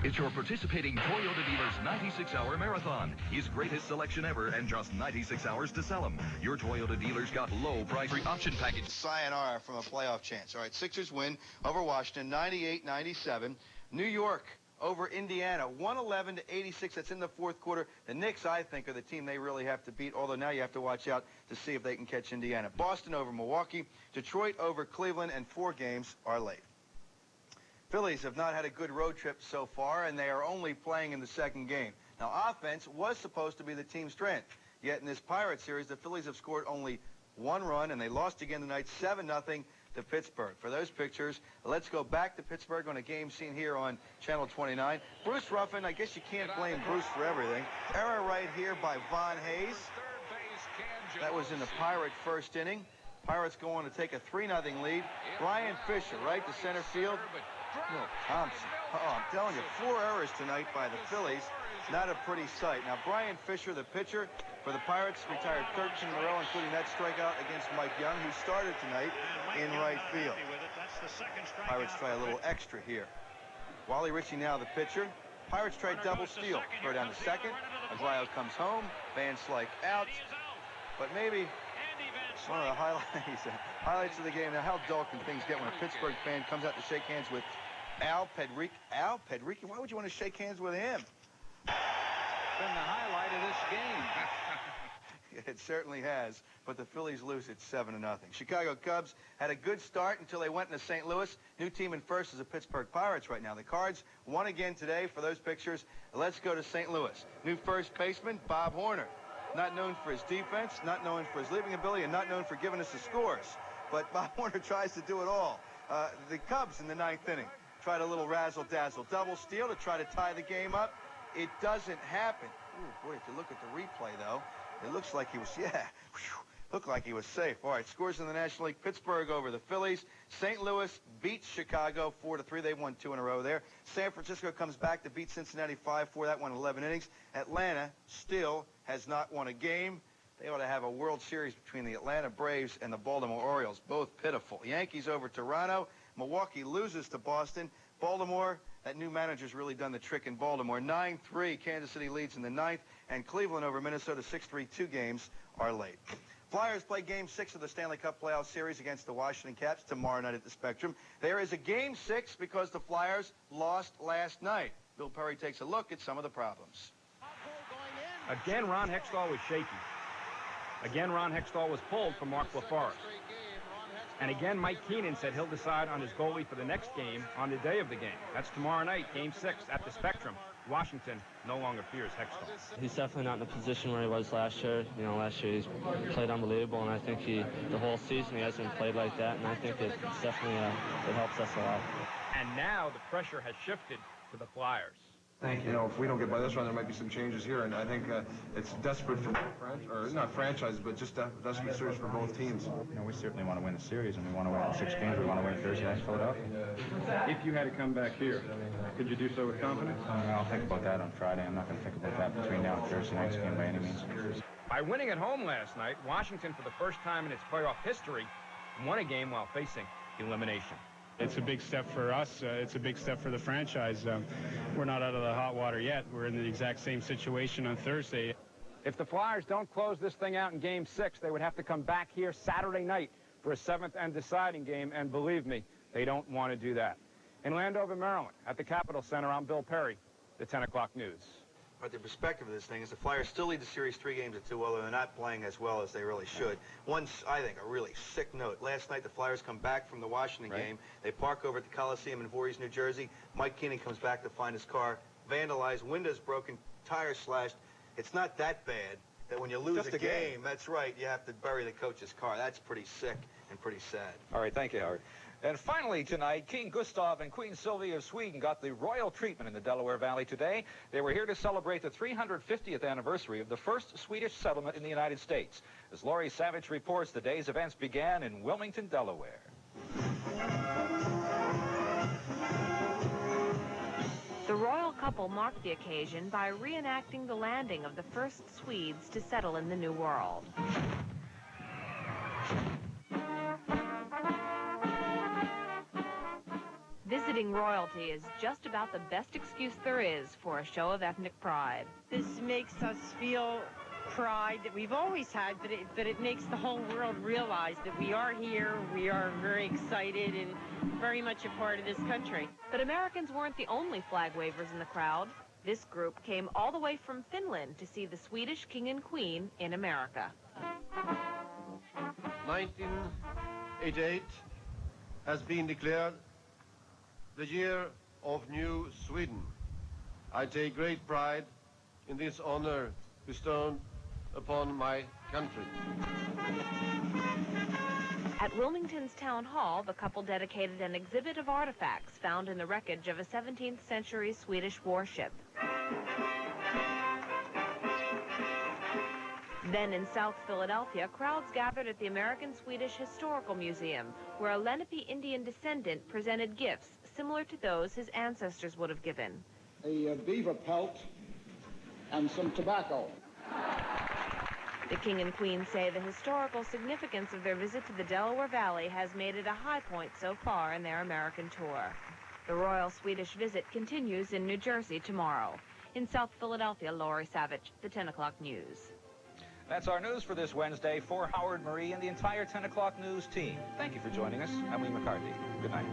It's your participating Toyota dealer's 96-hour marathon. His greatest selection ever and just 96 hours to sell them. Your Toyota dealer's got low price free option package. Sayonara from a playoff chance. All right, Sixers win over Washington, 98-97. New York over Indiana, 111-86. That's in the fourth quarter. The Knicks, I think, are the team they really have to beat, although now you have to watch out to see if they can catch Indiana. Boston over Milwaukee, Detroit over Cleveland, and 4 games are late. Phillies have not had a good road trip so far, and they are only playing in the second game. Now, offense was supposed to be the team's strength. Yet in this Pirates series, the Phillies have scored only 1 run, and they lost again tonight, 7-0 to Pittsburgh. For those pictures, let's go back to Pittsburgh on a game scene here on Channel 29. Bruce Ruffin, I guess you can't blame Bruce for everything. Error right here by Von Hayes. That was in the Pirate first inning. Pirates go on to take a 3-0 lead. Brian Fisher, right to center field. No, Thompson. I'm telling you, 4 errors tonight by the Phillies. Not a pretty sight. Now, Brian Fisher, the pitcher for the Pirates, retired 13 in a row, including that strikeout against Mike Young, who started tonight in right field. Pirates try a little extra here. Wally Ritchie now the pitcher. Pirates try double steal. Throw down to second. Aguayo comes home. Van Slyke out. But maybe one of the highlights of the game. Now, how dull can things get when a Pittsburgh fan comes out to shake hands with Al Pedrique? Al Pedrique? Why would you want to shake hands with him? Been the highlight of this game. It certainly has, but the Phillies lose it 7-0. Chicago Cubs had a good start until they went into St. Louis. New team in first is the Pittsburgh Pirates right now. The Cards won again today. For those pictures, let's go to St. Louis. New first baseman, Bob Horner. Not known for his defense, not known for his leaping ability, and not known for giving us the scores. But Bob Horner tries to do it all. The Cubs in the 9th inning tried a little razzle-dazzle double steal to try to tie the game up. It doesn't happen. Ooh, boy, if you look at the replay, though, it looks like he was, looked like he was safe. All right, scores in the National League. Pittsburgh over the Phillies. St. Louis beats Chicago 4-3. They won 2 in a row there. San Francisco comes back to beat Cincinnati 5-4. That won 11 innings. Atlanta still has not won a game. They ought to have a World Series between the Atlanta Braves and the Baltimore Orioles. Both pitiful. Yankees over Toronto. Milwaukee loses to Boston. Baltimore, that new manager's really done the trick in Baltimore. 9-3, Kansas City leads in the 9th. And Cleveland over Minnesota 6-3. 2 games are late. Flyers play Game 6 of the Stanley Cup Playoff Series against the Washington Caps tomorrow night at the Spectrum. There is a Game 6 because the Flyers lost last night. Bill Perry takes a look at some of the problems. Again, Ron Hextall was shaky. Again, Ron Hextall was pulled for Mark LaForest. And again, Mike Keenan said he'll decide on his goalie for the next game on the day of the game. That's tomorrow night, Game 6 at the Spectrum. Washington no longer fears Hextall. He's definitely not in the position where he was last year. You know, last year he's played unbelievable, and I think the whole season he hasn't played like that, and I think it's definitely it helps us a lot. And now the pressure has shifted to the Flyers. Thank you. You know, if we don't get by this run, there might be some changes here, and I think it's desperate for both not franchises, but just desperate series for both teams. You know, we certainly want to win the series, and we want to win 6 games. We want to win Thursday night in Philadelphia. If you had to come back here, could you do so with confidence? I'll think about that on Friday. I'm not going to think about that between now and Thursday night's game by any means. By winning at home last night, Washington, for the first time in its playoff history, won a game while facing elimination. It's a big step for us. It's a big step for the franchise. We're not out of the hot water yet. We're in the exact same situation on Thursday. If the Flyers don't close this thing out in Game 6, they would have to come back here Saturday night for a 7th and deciding game, and believe me, they don't want to do that. In Landover, Maryland, at the Capitol Center, I'm Bill Perry, the 10 o'clock news. But the perspective of this thing is the Flyers still lead the series 3 games to 2, although they're not playing as well as they really should. One, I think, a really sick note. Last night, the Flyers come back from the Washington game. They park over at the Coliseum in Voorhees, New Jersey. Mike Keenan comes back to find his car vandalized, windows broken, tires slashed. It's not that bad that when you lose a game, that's right, you have to bury the coach's car. That's pretty sick and pretty sad. All right, thank you, Howard. And finally tonight, King Gustav and Queen Sylvia of Sweden got the royal treatment in the Delaware Valley today. They were here to celebrate the 350th anniversary of the first Swedish settlement in the United States. As Laurie Savage reports, the day's events began in Wilmington, Delaware. The royal couple marked the occasion by reenacting the landing of the first Swedes to settle in the New World. Visiting Visiting royalty is just about the best excuse there is for a show of ethnic pride. This makes us feel pride that we've always had, but it makes the whole world realize that we are here, we are very excited and very much a part of this country. But Americans weren't the only flag wavers in the crowd. This group came all the way from Finland to see the Swedish King and Queen in America. 1988 has been declared the year of New Sweden. I take great pride in this honor bestowed upon my country. At Wilmington's town hall, the couple dedicated an exhibit of artifacts found in the wreckage of a 17th century Swedish warship. Then in South Philadelphia, crowds gathered at the American-Swedish Historical Museum, where a Lenape Indian descendant presented gifts similar to those his ancestors would have given. A beaver pelt and some tobacco. The King and Queen say the historical significance of their visit to the Delaware Valley has made it a high point so far in their American tour. The royal Swedish visit continues in New Jersey tomorrow. In South Philadelphia, Lori Savage, the 10 o'clock news. That's our news for this Wednesday. For Howard, Marie, and the entire 10 o'clock news team, thank you for joining us. I'm Lee McCarthy. Good night.